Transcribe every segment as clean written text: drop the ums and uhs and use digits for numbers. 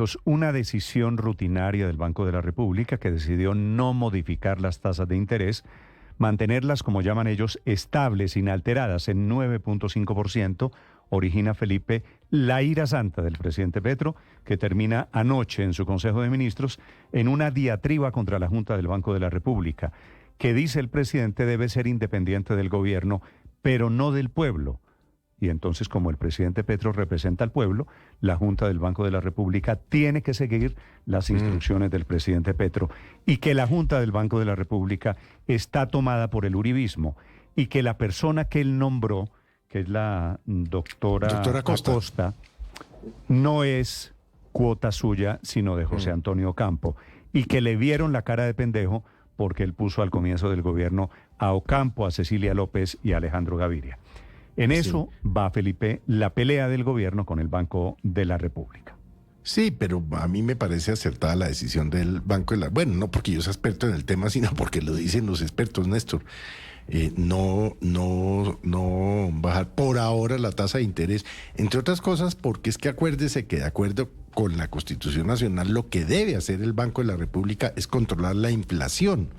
elementos. Una decisión rutinaria del Banco de la República que decidió no modificar las tasas de interés, mantenerlas, como llaman ellos, estables, inalteradas en 9.5%, origina, Felipe, la ira santa del presidente Petro, que termina anoche en su Consejo de Ministros en una diatriba contra la Junta del Banco de la República, que dice el presidente debe ser independiente del gobierno, pero no del pueblo. Y entonces, como el presidente Petro representa al pueblo, la Junta del Banco de la República tiene que seguir las instrucciones del presidente Petro, y que la Junta del Banco de la República está tomada por el uribismo, y que la persona que él nombró, que es la doctora Acosta, no es cuota suya, sino de José Antonio Campo, y que le vieron la cara de pendejo porque él puso al comienzo del gobierno a Ocampo, a Cecilia López y a Alejandro Gaviria. En eso va, Felipe, la pelea del gobierno con el Banco de la República. Sí, pero a mí me parece acertada la decisión del Banco de la... Bueno, no porque yo sea experto en el tema, sino porque lo dicen los expertos, Néstor. No bajar por ahora la tasa de interés, entre otras cosas porque es que acuérdese que de acuerdo con la Constitución Nacional lo que debe hacer el Banco de la República es controlar la inflación.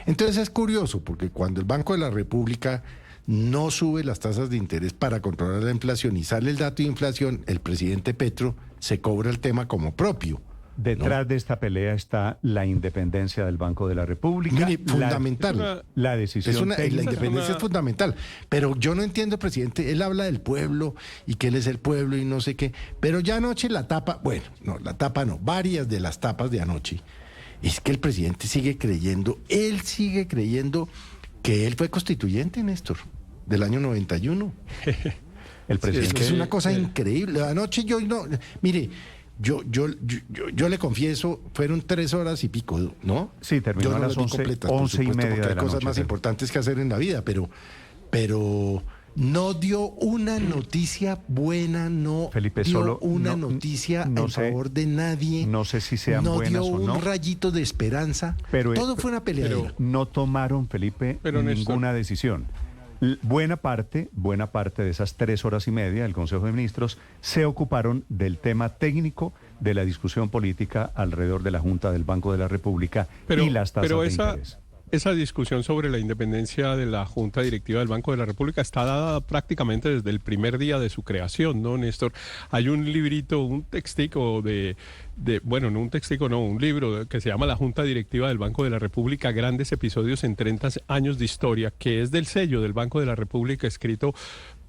Entonces es curioso porque cuando el Banco de la República no sube las tasas de interés para controlar la inflación y sale el dato de inflación, el presidente Petro se cobra el tema como propio. Detrás de esta pelea está la independencia del Banco de la República. Mire, fundamental. La decisión técnica. La independencia es fundamental. Pero yo no entiendo, presidente, él habla del pueblo y que él es el pueblo y no sé qué. Pero ya anoche la tapa, varias de las tapas de anoche, es que el presidente sigue creyendo que él fue constituyente, Néstor, del año 91. El presidente. Es que es una cosa increíble. Anoche mire... Yo le confieso, fueron 3 horas y pico, ¿no? Sí, terminó a las 11:30 de la noche. Hay cosas más importantes que hacer en la vida, pero no dio una noticia buena, Felipe, noticia en favor de nadie. No sé si sean buenas o no. No dio un rayito de esperanza. Todo fue una pelea. Pero no tomaron, Felipe, ninguna decisión. Buena parte de esas 3 horas y media del Consejo de Ministros se ocuparon del tema técnico de la discusión política alrededor de la Junta del Banco de la República y las tasas de interés. Esa discusión sobre la independencia de la Junta Directiva del Banco de la República está dada prácticamente desde el primer día de su creación, ¿no, Néstor? Hay un librito, un textico un libro que se llama La Junta Directiva del Banco de la República, grandes episodios en 30 años de historia, que es del sello del Banco de la República, escrito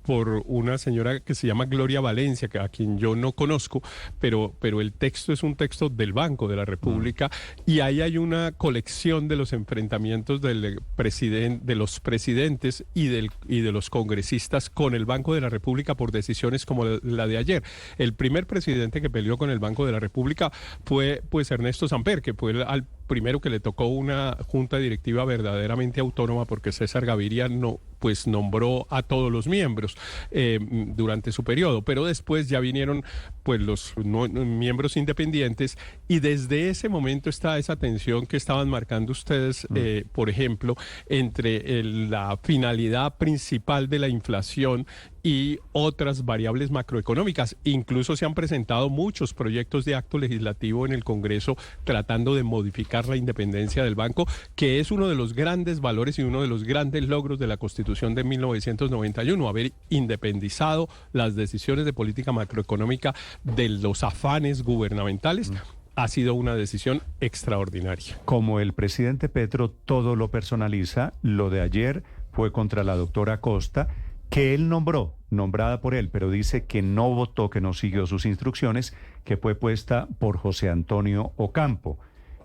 por una señora que se llama Gloria Valencia, a quien yo no conozco, pero el texto es un texto del Banco de la República, y ahí hay una colección de los enfrentamientos de los presidentes y de los congresistas con el Banco de la República por decisiones como la de ayer. El primer presidente que peleó con el Banco de la República fue pues Ernesto Samper, que fue al primero que le tocó una junta directiva verdaderamente autónoma, porque César Gaviria nombró a todos los miembros durante su periodo, pero después ya vinieron pues los miembros independientes, y desde ese momento está esa tensión que estaban marcando ustedes, por ejemplo, entre la finalidad principal de la inflación y otras variables macroeconómicas. Incluso se han presentado muchos proyectos de acto legislativo en el Congreso tratando de modificar la independencia del banco, que es uno de los grandes valores y uno de los grandes logros de la Constitución de 1991, haber independizado las decisiones de política macroeconómica de los afanes gubernamentales. Ha sido una decisión extraordinaria. Como el presidente Petro todo lo personaliza, lo de ayer fue contra la doctora Acosta, que él nombrada por él, pero dice que no votó, que no siguió sus instrucciones, que fue puesta por José Antonio Ocampo.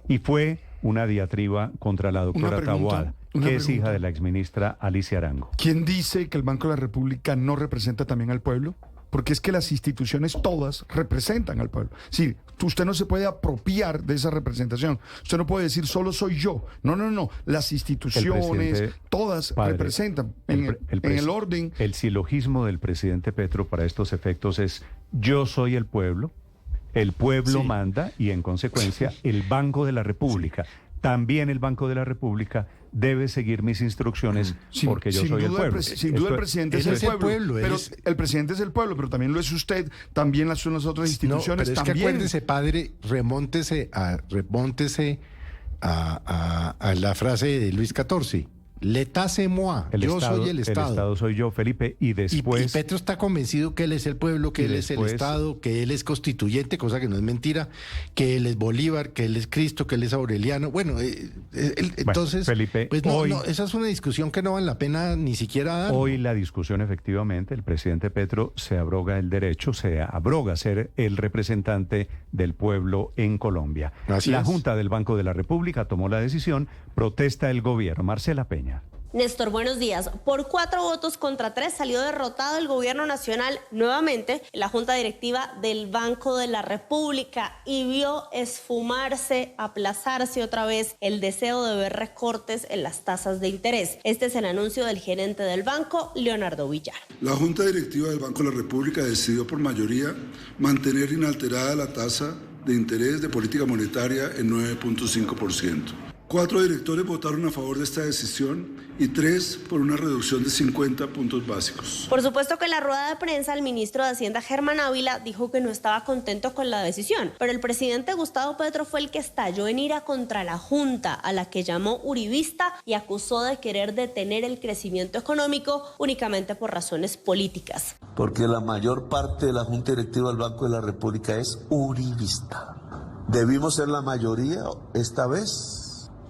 Y fue una diatriba contra la doctora Taboada, que es hija de la exministra Alicia Arango. ¿Quién dice que el Banco de la República no representa también al pueblo? Porque es que las instituciones todas representan al pueblo. Sí, usted no se puede apropiar de esa representación. Usted no puede decir solo soy yo. No. Las instituciones todas representan en el orden. El silogismo del presidente Petro para estos efectos es: yo soy el pueblo manda, y en consecuencia el Banco de la República también el Banco de la República debe seguir mis instrucciones porque yo soy el pueblo. Sin duda el presidente es el pueblo, pero el presidente es el pueblo, pero también lo es usted, también son las otras instituciones. No, pero es que acuérdese, padre, remóntese a la frase de Luis XIV. L'État c'est moi, yo soy el Estado. El Estado soy yo, Felipe, y después... Y Petro está convencido que él es el pueblo, que él es el Estado, que él es constituyente, cosa que no es mentira, que él es Bolívar, que él es Cristo, que él es Aureliano. Bueno, entonces, Felipe, pues no, esa es una discusión que no vale la pena ni siquiera dar. Hoy la discusión, efectivamente, el presidente Petro se abroga el derecho, se abroga a ser el representante del pueblo en Colombia. La Junta del Banco de la República tomó la decisión, protesta el gobierno. Marcela Peña. Néstor, buenos días. Por 4 votos contra 3 salió derrotado el gobierno nacional nuevamente en la junta directiva del Banco de la República y vio esfumarse, aplazarse otra vez el deseo de ver recortes en las tasas de interés. Este es el anuncio del gerente del banco, Leonardo Villar. La junta directiva del Banco de la República decidió por mayoría mantener inalterada la tasa de interés de política monetaria en 9.5%. 4 directores votaron a favor de esta decisión y 3 por una reducción de 50 puntos básicos. Por supuesto que en la rueda de prensa el ministro de Hacienda, Germán Ávila, dijo que no estaba contento con la decisión, pero el presidente Gustavo Petro fue el que estalló en ira contra la Junta, a la que llamó uribista y acusó de querer detener el crecimiento económico únicamente por razones políticas. Porque la mayor parte de la Junta Directiva del Banco de la República es uribista. Debimos ser la mayoría esta vez,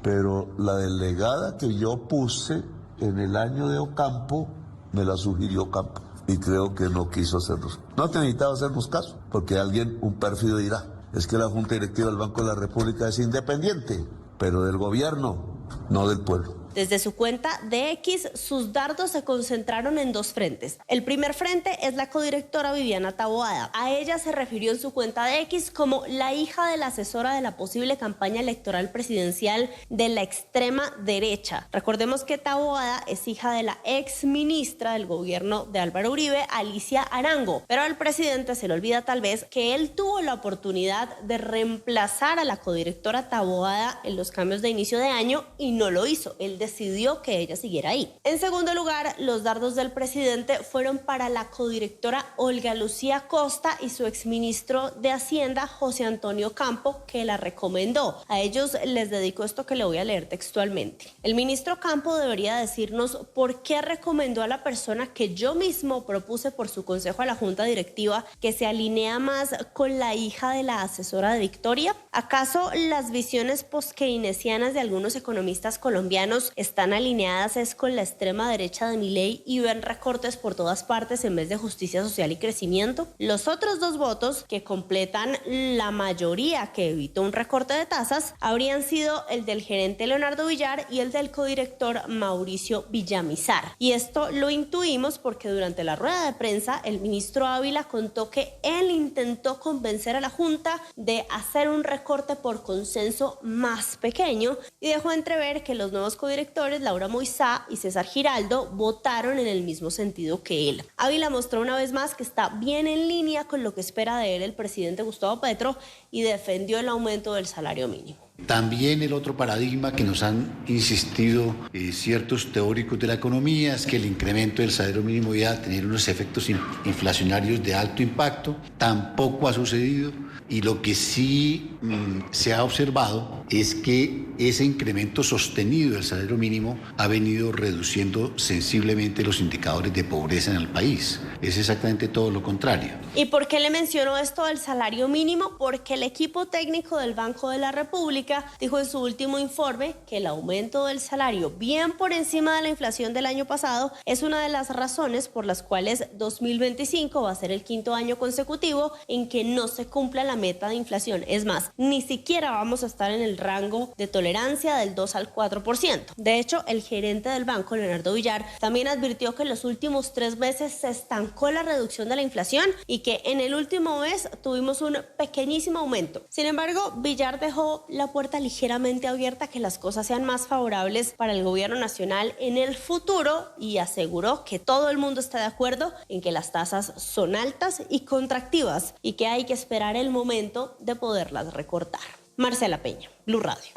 pero la delegada que yo puse en el año de Ocampo, me la sugirió Ocampo. Y creo que no quiso hacernos. No que necesitaba hacernos caso, porque alguien, un pérfido dirá, es que la Junta Directiva del Banco de la República es independiente, pero del gobierno, no del pueblo. Desde su cuenta de X, sus dardos se concentraron en 2 frentes. El primer frente es la codirectora Viviana Taboada. A ella se refirió en su cuenta de X como la hija de la asesora de la posible campaña electoral presidencial de la extrema derecha. Recordemos que Taboada es hija de la ex ministra del gobierno de Álvaro Uribe, Alicia Arango. Pero al presidente se le olvida tal vez que él tuvo la oportunidad de reemplazar a la codirectora Taboada en los cambios de inicio de año y no lo hizo. Él decidió que ella siguiera ahí. En segundo lugar, los dardos del presidente fueron para la codirectora Olga Lucía Costa y su exministro de Hacienda, José Antonio Campo, que la recomendó. A ellos les dedicó esto que le voy a leer textualmente. El ministro Campo debería decirnos por qué recomendó a la persona que yo mismo propuse por su consejo a la junta directiva, que se alinea más con la hija de la asesora de Victoria. ¿Acaso las visiones post-keynesianas de algunos economistas colombianos están alineadas con la extrema derecha de Milei y ven recortes por todas partes en vez de justicia social y crecimiento? Los otros 2 votos que completan la mayoría que evitó un recorte de tasas habrían sido el del gerente Leonardo Villar y el del codirector Mauricio Villamizar. Y esto lo intuimos porque durante la rueda de prensa el ministro Ávila contó que él intentó convencer a la Junta de hacer un recorte por consenso más pequeño y dejó entrever que los nuevos codirectores Laura Moisá y César Giraldo votaron en el mismo sentido que él. Ávila mostró una vez más que está bien en línea con lo que espera de él el presidente Gustavo Petro y defendió el aumento del salario mínimo. También el otro paradigma que nos han insistido ciertos teóricos de la economía es que el incremento del salario mínimo iba a tener unos efectos inflacionarios de alto impacto. Tampoco ha sucedido. Y lo que sí se ha observado es que ese incremento sostenido del salario mínimo ha venido reduciendo sensiblemente los indicadores de pobreza en el país. Es exactamente todo lo contrario. ¿Y por qué le menciono esto del salario mínimo? Porque el equipo técnico del Banco de la República dijo en su último informe que el aumento del salario, bien por encima de la inflación del año pasado, es una de las razones por las cuales 2025 va a ser el 5º año consecutivo en que no se cumpla la meta de inflación. Es más, ni siquiera vamos a estar en el rango de tolerancia del 2 al 4%. De hecho, el gerente del banco, Leonardo Villar, también advirtió que en los últimos 3 meses se estancó la reducción de la inflación y que en el último mes tuvimos un pequeñísimo aumento. Sin embargo, Villar dejó la puerta ligeramente abierta a que las cosas sean más favorables para el gobierno nacional en el futuro y aseguró que todo el mundo está de acuerdo en que las tasas son altas y contractivas y que hay que esperar el momento de poderlas recortar. Marcela Peña, Blue Radio.